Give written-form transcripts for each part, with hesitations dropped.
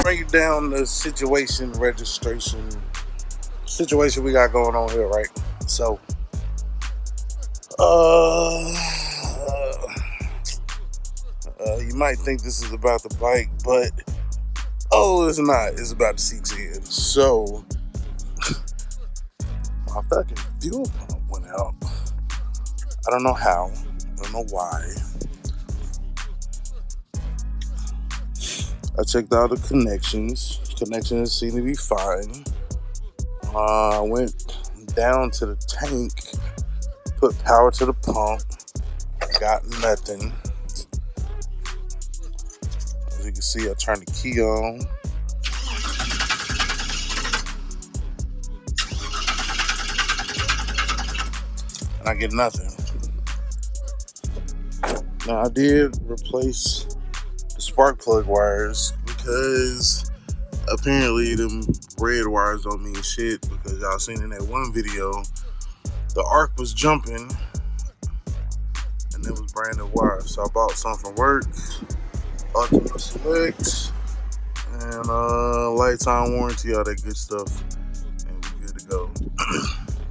Break down the situation, registration situation we got going on here, right? So, you might think this is about the bike, but it's not. It's about the C10. So, my fucking fuel pump went out. I don't know how. I don't know why. I checked out the connections. Connections seem to be fine. I went down to the tank, put power to the pump, got nothing. As you can see, I turned the key on. And I get nothing. Now I did replace the spark plug wires because apparently them red wires don't mean shit, because y'all seen in that one video the arc was jumping and it was brand new wires. So I bought some from work, AUTOMOTIVE Select, and lifetime warranty, all that good stuff, and we're good to go.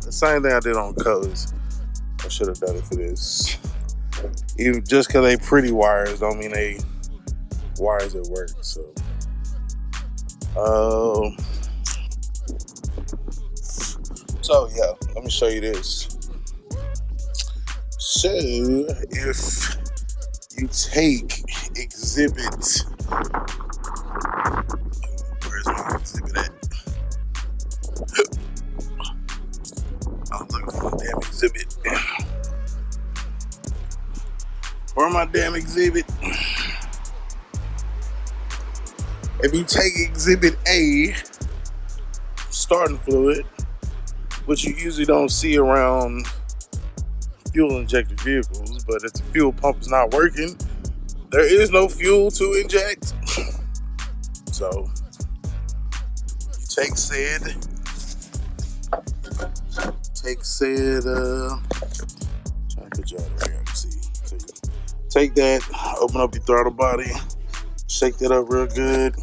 The same thing I did on colors. I should have done it for this. Even just because they pretty wires don't mean they wires that work. So yeah, let me show you this. So if you take exhibit, where's my exhibit at? I was looking for my damn exhibit. Where's my damn exhibit? If you take exhibit A, starting fluid, which you usually don't see around fuel injected vehicles, but if the fuel pump is not working, there is no fuel to inject. So you take said, trying to put you out of here, I can see. So you take that, open up your throttle body, shake that up real good.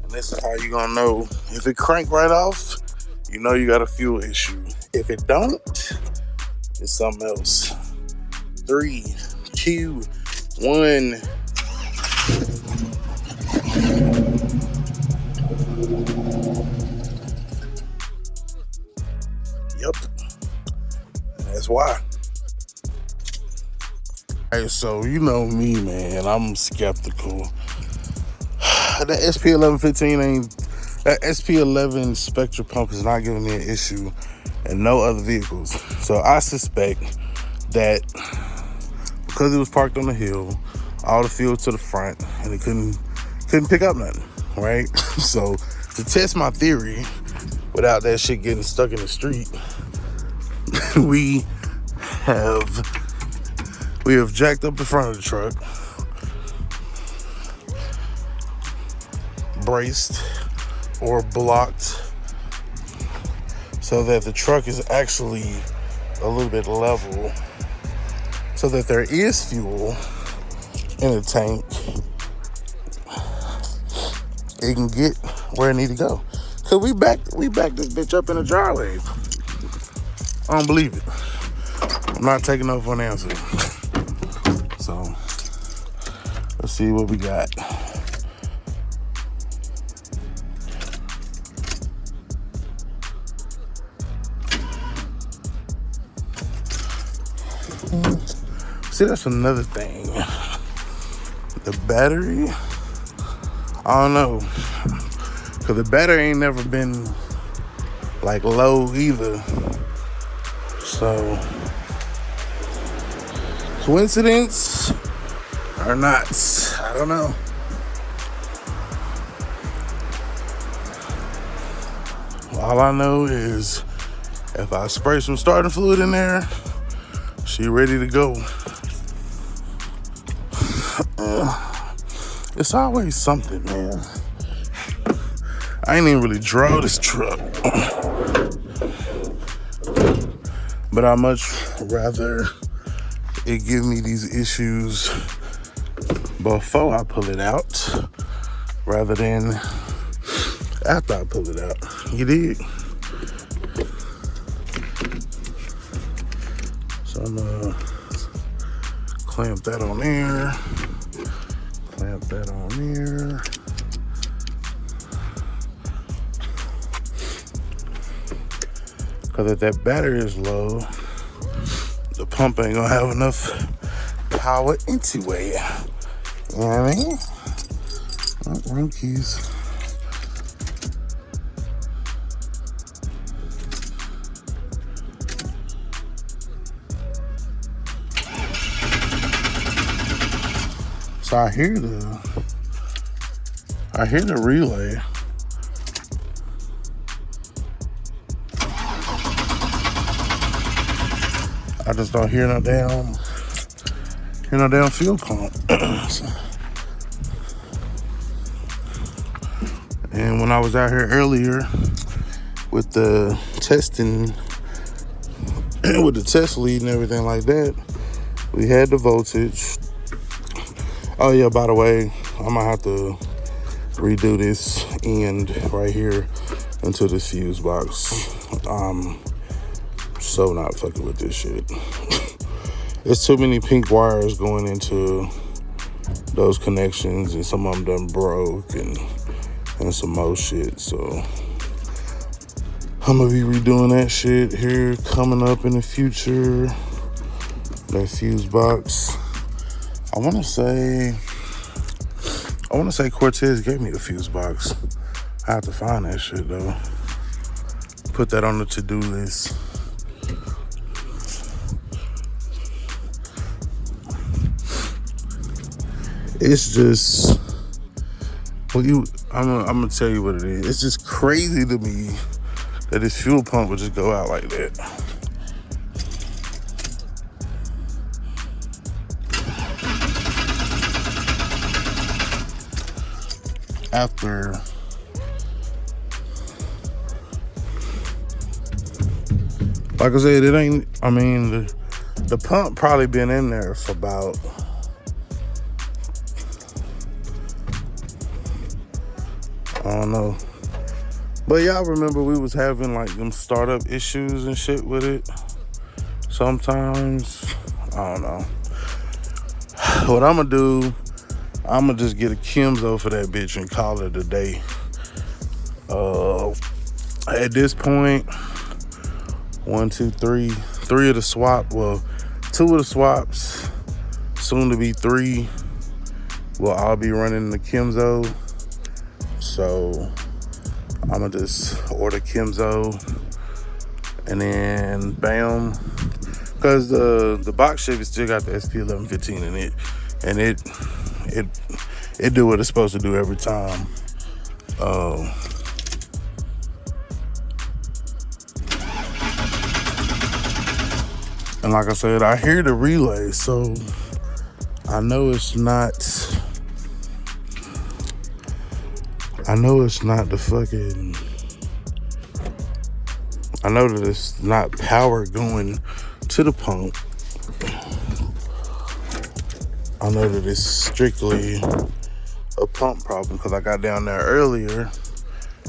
And this is how you're gonna know. If it crank right off, you know you got a fuel issue. If it don't, it's something else. 3, 2, 1. Yep. And that's why. Alright, so you know me, man. I'm skeptical. The SP1115 ain't. That SP11 Spectra pump is not giving me an issue, and no other vehicles. So I suspect that because it was parked on the hill, all the fuel to the front, and it couldn't pick up nothing, right? So to test my theory, without that shit getting stuck in the street, we have jacked up the front of the truck, braced or blocked so that the truck is actually a little bit level, so that there is fuel in the tank. It can get where it need to go. Cause we backed this bitch up in the driveway. I don't believe it. I'm not taking no for an answer. So let's see what we got. See, that's another thing. The battery, I don't know. Cause the battery ain't never been like low either. So, coincidence or not, I don't know. All I know is if I spray some starting fluid in there, she ready to go. It's always something, man. I ain't even really draw this truck. But I much rather it give me these issues before I pull it out rather than after I pull it out. You dig? So I'm gonna clamp that on there. Clamp that on there. Cause if that battery is low, the pump ain't gonna have enough power into it. You know what I mean? Oh, wrong keys. So I hear the relay. I just don't hear no damn fuel pump. And when I was out here earlier with the testing, with the test lead and everything like that, we had the voltage. Oh yeah, by the way, I'm gonna have to redo this end right here into this fuse box. So not fucking with this shit. There's too many pink wires going into those connections, and some of them done broke and some more shit. So I'm gonna be redoing that shit here coming up in the future. That fuse box. I wanna say Cortez gave me the fuse box. I have to find that shit though. Put that on the to-do list. It's just, I'm gonna tell you what it is. It's just crazy to me that this fuel pump would just go out like that. After like I said, it ain't, I mean, the pump probably been in there for about, I don't know. But y'all remember we was having like them startup issues and shit with it. Sometimes, I don't know. What I'm gonna do, I'm gonna just get a Kimzo for that bitch and call it a day. At this point, 1, 2, 3 of the swap, well, 2 of the swaps, soon to be 3, will all be running the Kimzo. So I'm gonna just order Kimzo and then bam, because the box Chevy still got the SP1115 in it, and it do what it's supposed to do every time. And like I said, I hear the relay, so I know it's not the fucking, I know that it's not power going to the pump. I know that it's strictly a pump problem because I got down there earlier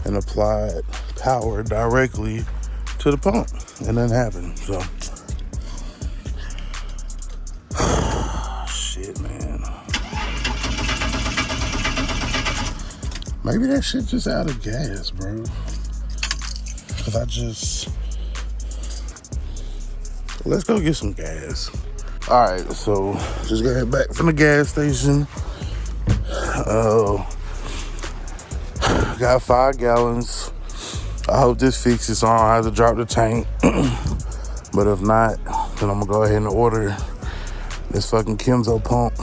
and applied power directly to the pump and nothing happened. So shit, man. Maybe that shit just out of gas, bro. Cause let's go get some gas. All right, so just got back from the gas station. Got 5 gallons. I hope this fixes so I don't have to drop the tank. But if not, then I'm gonna go ahead and order this fucking Kimzo pump.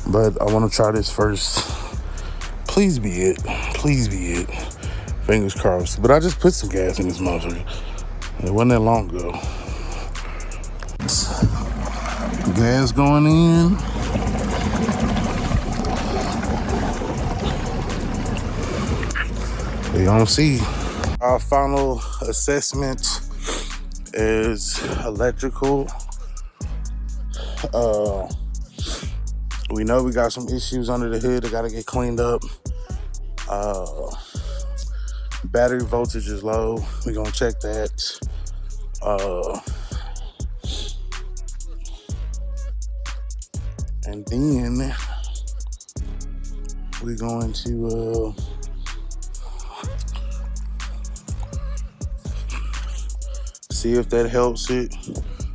But I wanna try this first. Please be it. Please be it. Fingers crossed. But I just put some gas in this motherfucker. It wasn't that long ago. Gas going in. We gonna see. Our final assessment is electrical. We know we got some issues under the hood that gotta get cleaned up. Battery voltage is low. We're gonna check that. And then we're going to see if that helps it.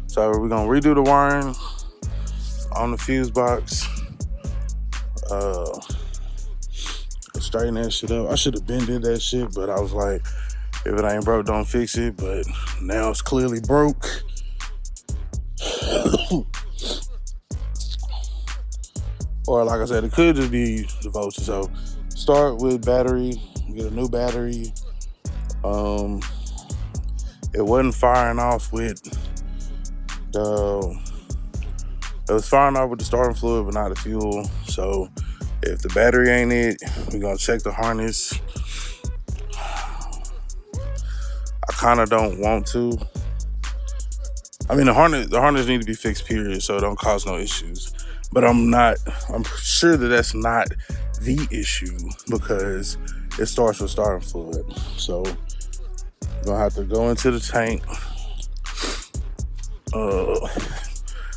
So we're gonna redo the wiring on the fuse box. Straighten that shit up. I should have been did that shit, but I was like, if it ain't broke, don't fix it. But now it's clearly broke. Or like I said, it could just be the voltage. So start with battery, get a new battery. It wasn't firing off with it was firing off with the starting fluid, but not the fuel. So if the battery ain't it, we're gonna check the harness. I kind of don't want to. I mean, the harness need to be fixed, period, so it don't cause no issues. But I'm sure that that's not the issue because it starts with starting fluid. So we're gonna have to go into the tank,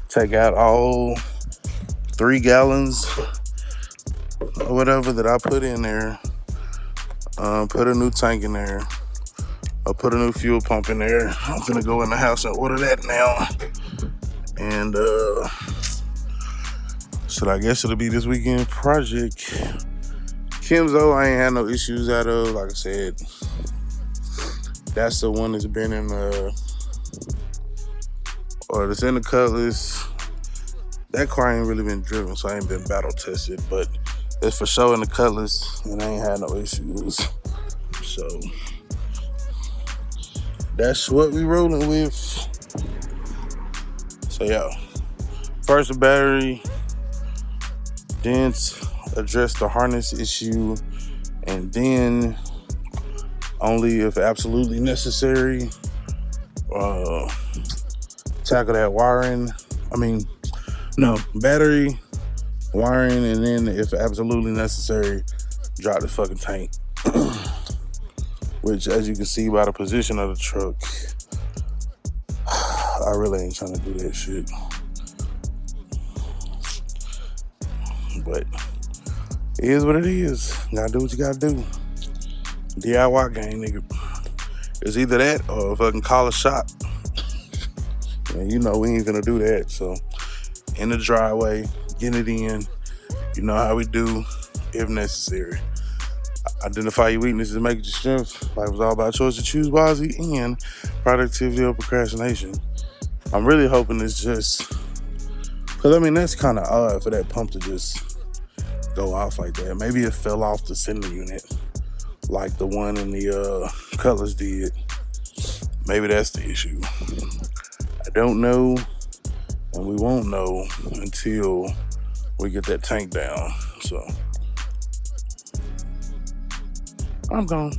take out all 3 gallons or whatever that I put in there, put a new tank in there, I'll put a new fuel pump in there. I'm gonna go in the house and order that now. And so I guess it'll be this weekend project. Kim's though, I ain't had no issues out of. Like I said, that's the one that's been in or that's in the Cutlass. That car ain't really been driven, so I ain't been battle tested, but it's for sure in the Cutlass, and I ain't had no issues. So that's what we rolling with. So yeah, first the battery, then address the harness issue, and then only if absolutely necessary, tackle that wiring. Battery, wiring, and then if absolutely necessary, drop the fucking tank. Which, as you can see by the position of the truck, I really ain't trying to do that shit. But it is what it is. Gotta do what you gotta do. DIY game, nigga. It's either that or fucking call a shop. And you know we ain't gonna do that. So in the driveway, get it in. You know how we do, if necessary. Identify your weaknesses and make it your strength. Life is all about choice to choose wisely and productivity or procrastination. I'm really hoping it's just, because that's kind of odd for that pump to just go off like that. Maybe it fell off the center unit like the one in the Cutlass did. Maybe that's the issue. I don't know, and we won't know until we get that tank down. So I'm gone.